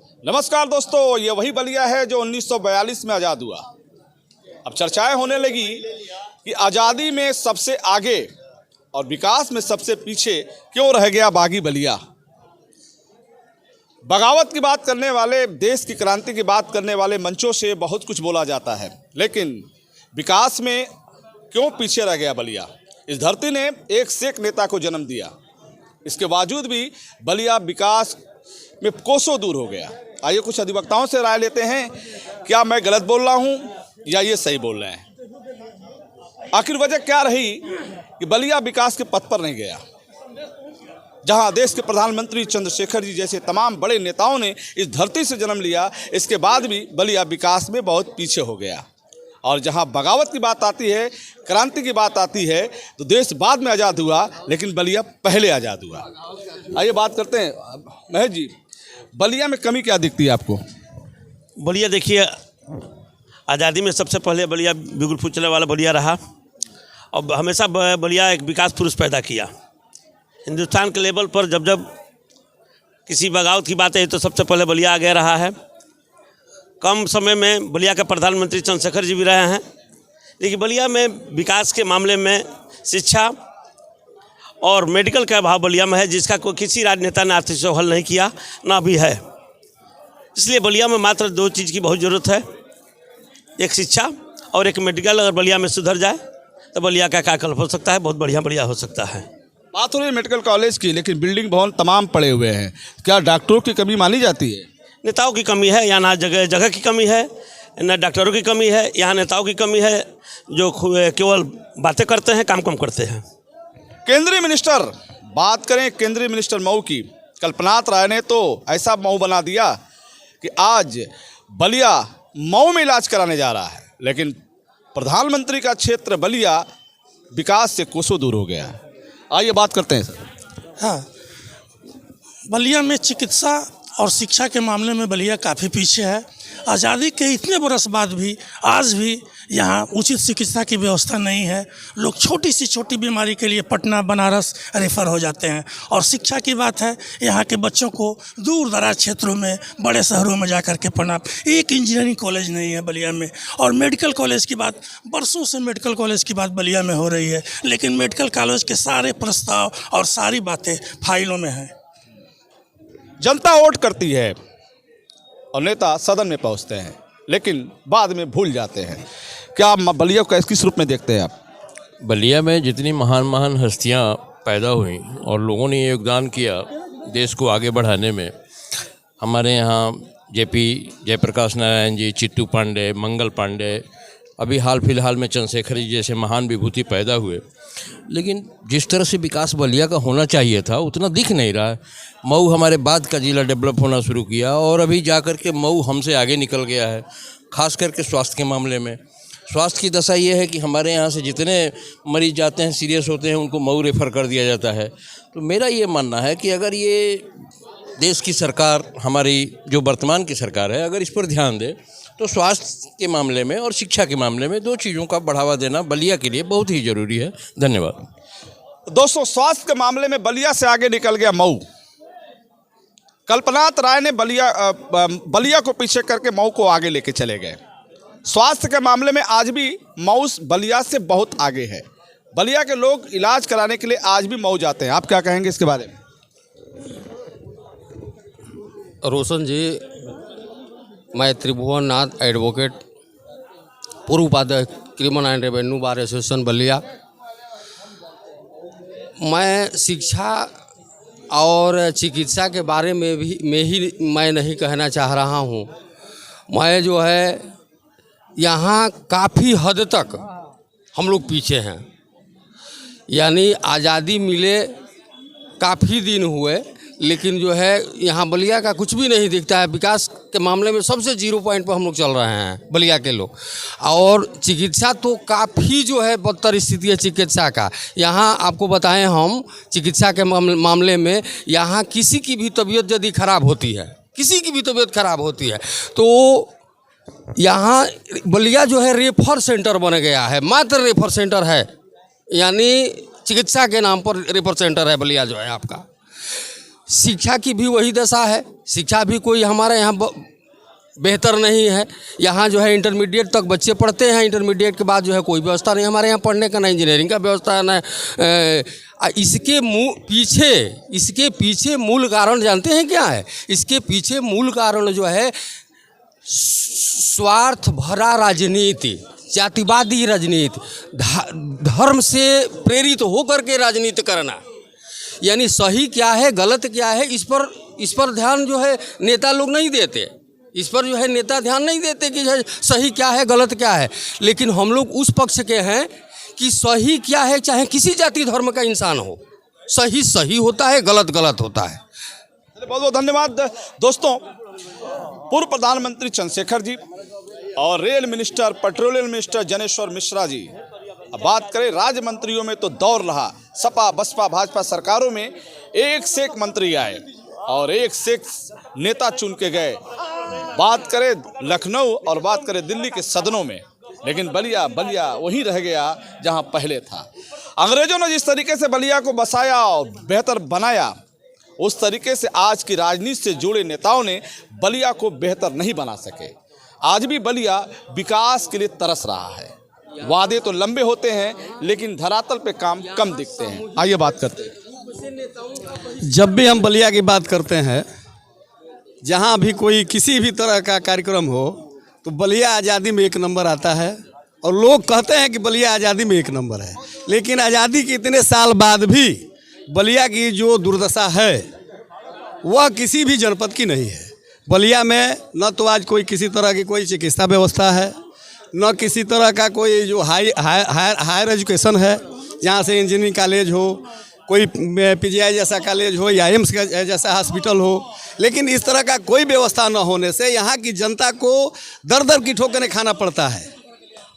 नमस्कार दोस्तों, ये वही बलिया है जो 1942 में आज़ाद हुआ। अब चर्चाएं होने लगी कि आज़ादी में सबसे आगे और विकास में सबसे पीछे क्यों रह गया बागी बलिया। बगावत की बात करने वाले, देश की क्रांति की बात करने वाले मंचों से बहुत कुछ बोला जाता है, लेकिन विकास में क्यों पीछे रह गया बलिया। इस धरती ने एक से एक नेता को जन्म दिया, इसके बावजूद भी बलिया विकास में कोसों दूर हो गया। आइए कुछ अधिवक्ताओं से राय लेते हैं, क्या मैं गलत बोल रहा हूं या ये सही बोल रहे हैं। आखिर वजह क्या रही कि बलिया विकास के पथ पर नहीं गया। जहां देश के प्रधानमंत्री चंद्रशेखर जी जैसे तमाम बड़े नेताओं ने इस धरती से जन्म लिया, इसके बाद भी बलिया विकास में बहुत पीछे हो गया। और जहां बगावत की बात आती है, क्रांति की बात आती है, तो देश बाद में आज़ाद हुआ लेकिन बलिया पहले आज़ाद हुआ। आइए बात करते हैं महेश जी, बलिया में कमी क्या दिखती है आपको। बलिया देखिए, आज़ादी में सबसे पहले बलिया बिगुल फुचले वाला बलिया रहा और हमेशा बलिया एक विकास पुरुष पैदा किया। हिंदुस्तान के लेवल पर जब जब किसी बगावत की बात है तो सबसे पहले बलिया आगे रहा है। कम समय में बलिया के प्रधानमंत्री चंद्रशेखर जी भी रहे हैं, लेकिन बलिया में विकास के मामले में शिक्षा और मेडिकल का अभाव बलिया में है, जिसका कोई किसी राजनेता ने आर्थिक से हल नहीं किया, ना भी है। इसलिए बलिया में मात्र दो चीज़ की बहुत ज़रूरत है, एक शिक्षा और एक मेडिकल। अगर बलिया में सुधर जाए तो बलिया का काकल्प हो सकता है, बहुत बढ़िया बलिया हो सकता है। बात हो रही है मेडिकल कॉलेज की, लेकिन बिल्डिंग भवन तमाम पड़े हुए हैं। क्या डॉक्टरों की कमी मानी जाती है। नेताओं की कमी है, यहाँ ना जगह की कमी है, ना डॉक्टरों की कमी है, यहाँ नेताओं की कमी है जो केवल बातें करते हैं, काम कम करते हैं। केंद्रीय मिनिस्टर, बात करें केंद्रीय मिनिस्टर मऊ की, कल्पनाथ राय ने तो ऐसा मऊ बना दिया कि आज बलिया मऊ में इलाज कराने जा रहा है, लेकिन प्रधानमंत्री का क्षेत्र बलिया विकास से कोसों दूर हो गया। आइए बात करते हैं सर। हाँ, बलिया में चिकित्सा और शिक्षा के मामले में बलिया काफ़ी पीछे है। आज़ादी के इतने बरस बाद भी आज भी यहाँ उचित चिकित्सा की व्यवस्था नहीं है। लोग छोटी से छोटी बीमारी के लिए पटना, बनारस रेफ़र हो जाते हैं। और शिक्षा की बात है, यहाँ के बच्चों को दूर दराज क्षेत्रों में, बड़े शहरों में जा कर के पढ़ना। एक इंजीनियरिंग कॉलेज नहीं है बलिया में। और मेडिकल कॉलेज की बात, बरसों से मेडिकल कॉलेज की बात बलिया में हो रही है, लेकिन मेडिकल कॉलेज के सारे प्रस्ताव और सारी बातें फाइलों में हैं। जनता वोट करती है और नेता सदन में पहुंचते हैं, लेकिन बाद में भूल जाते हैं। क्या आप बलिया को किस रूप में देखते हैं आप। बलिया में जितनी महान महान हस्तियां पैदा हुई और लोगों ने योगदान किया देश को आगे बढ़ाने में, हमारे यहाँ जेपी जयप्रकाश नारायण जी, चिट्टू पांडे, मंगल पांडे, अभी हाल फिलहाल में चंद्रशेखर जी जैसे महान विभूति पैदा हुए, लेकिन जिस तरह से विकास बलिया का होना चाहिए था उतना दिख नहीं रहा है। मऊ हमारे बाद का जिला डेवलप होना शुरू किया और अभी जा कर के मऊ हमसे आगे निकल गया है, खास करके स्वास्थ्य के मामले में। स्वास्थ्य की दशा ये है कि हमारे यहाँ से जितने मरीज जाते हैं, सीरियस होते हैं, उनको मऊ रेफ़र कर दिया जाता है। तो मेरा ये मानना है कि अगर ये देश की सरकार, हमारी जो वर्तमान की सरकार है, अगर इस पर ध्यान दे तो स्वास्थ्य के मामले में और शिक्षा के मामले में दो चीज़ों का बढ़ावा देना बलिया के लिए बहुत ही ज़रूरी है। धन्यवाद। दोस्तों, स्वास्थ्य के मामले में बलिया से आगे निकल गया मऊ। कल्पनाथ राय ने बलिया को पीछे करके मऊ को आगे लेके चले गए। स्वास्थ्य के मामले में आज भी मऊ बलिया से बहुत आगे है। बलिया के लोग इलाज कराने के लिए आज भी मऊ जाते हैं। आप क्या कहेंगे इसके बारे में। रोशन जी, मैं त्रिभुवन नाथ एडवोकेट, पूर्व उपाध्यक्ष criminal and revenue bar association Ballia. मैं शिक्षा और चिकित्सा के बारे में मैं नहीं कहना चाह रहा हूँ। मैं जो है यहाँ काफ़ी हद तक हम लोग पीछे हैं। यानी आज़ादी मिले काफ़ी दिन हुए, लेकिन जो है यहाँ बलिया का कुछ भी नहीं दिखता है। विकास के मामले में सबसे 0 पॉइंट पर हम लोग चल रहे हैं बलिया के लोग। और चिकित्सा तो काफ़ी जो है बदतर स्थिति है चिकित्सा का। यहाँ आपको बताएं, हम चिकित्सा के मामले में यहाँ किसी की भी तबीयत यदि खराब होती है, किसी की भी तबीयत खराब होती है, तो यहाँ बलिया जो है रेफर सेंटर बन गया है। मात्र रेफर सेंटर है, यानी चिकित्सा के नाम पर रेफर सेंटर है बलिया जो है आपका। शिक्षा की भी वही दशा है। शिक्षा भी कोई हमारे यहाँ बेहतर नहीं है। यहाँ जो है इंटरमीडिएट तक बच्चे पढ़ते हैं, इंटरमीडिएट के बाद जो है कोई व्यवस्था नहीं हमारे यहाँ पढ़ने का, ना इंजीनियरिंग का व्यवस्था है, ना इसके पीछे मूल कारण जानते हैं क्या है? इसके पीछे मूल कारण जो है स्वार्थ भरा राजनीति, जातिवादी राजनीति, धर्म से प्रेरित होकर के राजनीति करना। यानी सही क्या है गलत क्या है इस पर ध्यान जो है नेता लोग नहीं देते। इस पर जो है नेता ध्यान नहीं देते कि सही क्या है गलत क्या है। लेकिन हम लोग उस पक्ष के हैं कि सही क्या है, चाहे किसी जाति धर्म का इंसान हो, सही सही होता है, गलत गलत होता है। बहुत बहुत धन्यवाद दोस्तों। पूर्व प्रधानमंत्री चंद्रशेखर जी और rail minister, petroleum minister Janeshwar Mishra ji. अब बात करें राज्य मंत्रियों में तो दौर रहा। सपा बसपा भाजपा सरकारों में एक से एक मंत्री आए और एक से एक नेता चुन के गए। बात करें लखनऊ और बात करें दिल्ली के सदनों में, लेकिन बलिया वही रह गया जहां पहले था। अंग्रेजों ने जिस तरीके से बलिया को बसाया और बेहतर बनाया, उस तरीके से आज की राजनीति से जुड़े नेताओं ने बलिया को बेहतर नहीं बना सके। आज भी बलिया विकास के लिए तरस रहा है। वादे तो लंबे होते हैं लेकिन धरातल पे काम कम दिखते हैं। आइए बात करते हैं। जब भी हम बलिया की बात करते हैं, जहाँ भी कोई किसी भी तरह का कार्यक्रम हो तो बलिया आज़ादी में एक नंबर आता है और लोग कहते हैं कि बलिया आज़ादी में एक नंबर है। लेकिन आज़ादी के इतने साल बाद भी बलिया की जो दुर्दशा है वह किसी भी जनपद की नहीं है। बलिया में न तो आज कोई किसी तरह की कोई चिकित्सा व्यवस्था है, न किसी तरह का कोई जो हायर एजुकेशन है, जहाँ से इंजीनियरिंग कॉलेज हो, कोई पीजीआई जैसा कॉलेज हो या एम्स जैसा हॉस्पिटल हो। लेकिन इस तरह का कोई व्यवस्था न होने से यहाँ की जनता को दर दर की ठोकरें खाना पड़ता है।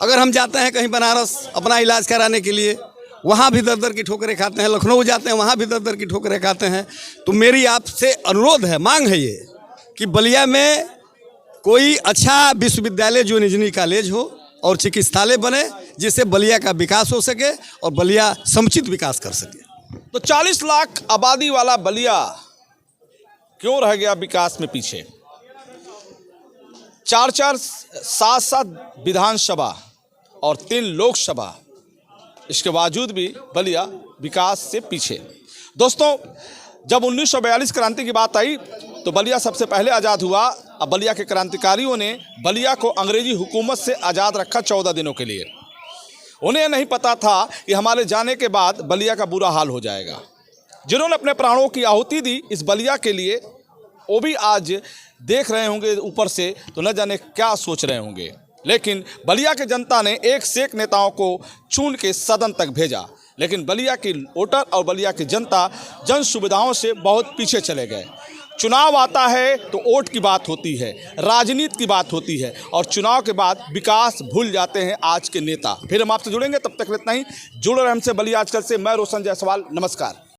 अगर हम जाते हैं कहीं बनारस अपना इलाज कराने के लिए, वहाँ भी दर दर की ठोकरें खाते हैं। लखनऊ जाते हैं, वहाँ भी दर दर की ठोकरें खाते हैं। तो मेरी आपसे अनुरोध है, मांग है ये कि बलिया में कोई अच्छा विश्वविद्यालय जो इंजीनियरिंग कॉलेज हो और चिकित्सालय बने, जिससे बलिया का विकास हो सके और बलिया समुचित विकास कर सके। तो 40 लाख आबादी वाला बलिया क्यों रह गया विकास में पीछे? 4-4 7-7 विधानसभा और 3 लोकसभा, इसके बावजूद भी बलिया विकास से पीछे। दोस्तों, जब 1942 क्रांति की बात आई तो बलिया सबसे पहले आज़ाद हुआ। अब बलिया के क्रांतिकारियों ने बलिया को अंग्रेजी हुकूमत से आज़ाद रखा 14 दिनों के लिए। उन्हें नहीं पता था कि हमारे जाने के बाद बलिया का बुरा हाल हो जाएगा। जिन्होंने अपने प्राणों की आहुति दी इस बलिया के लिए, वो भी आज देख रहे होंगे ऊपर से, तो न जाने क्या सोच रहे होंगे। लेकिन बलिया की जनता ने एक से एक नेताओं को चुन के सदन तक भेजा, लेकिन बलिया की वोटर और बलिया की जनता जन सुविधाओं से बहुत पीछे चले गए। चुनाव आता है तो वोट की बात होती है, राजनीति की बात होती है, और चुनाव के बाद विकास भूल जाते हैं आज के नेता। फिर हम आपसे जुड़ेंगे, तब तक इतना ही। जुड़ रहे हमसे बलिया आजकल से। मैं रोशन जायसवाल, नमस्कार।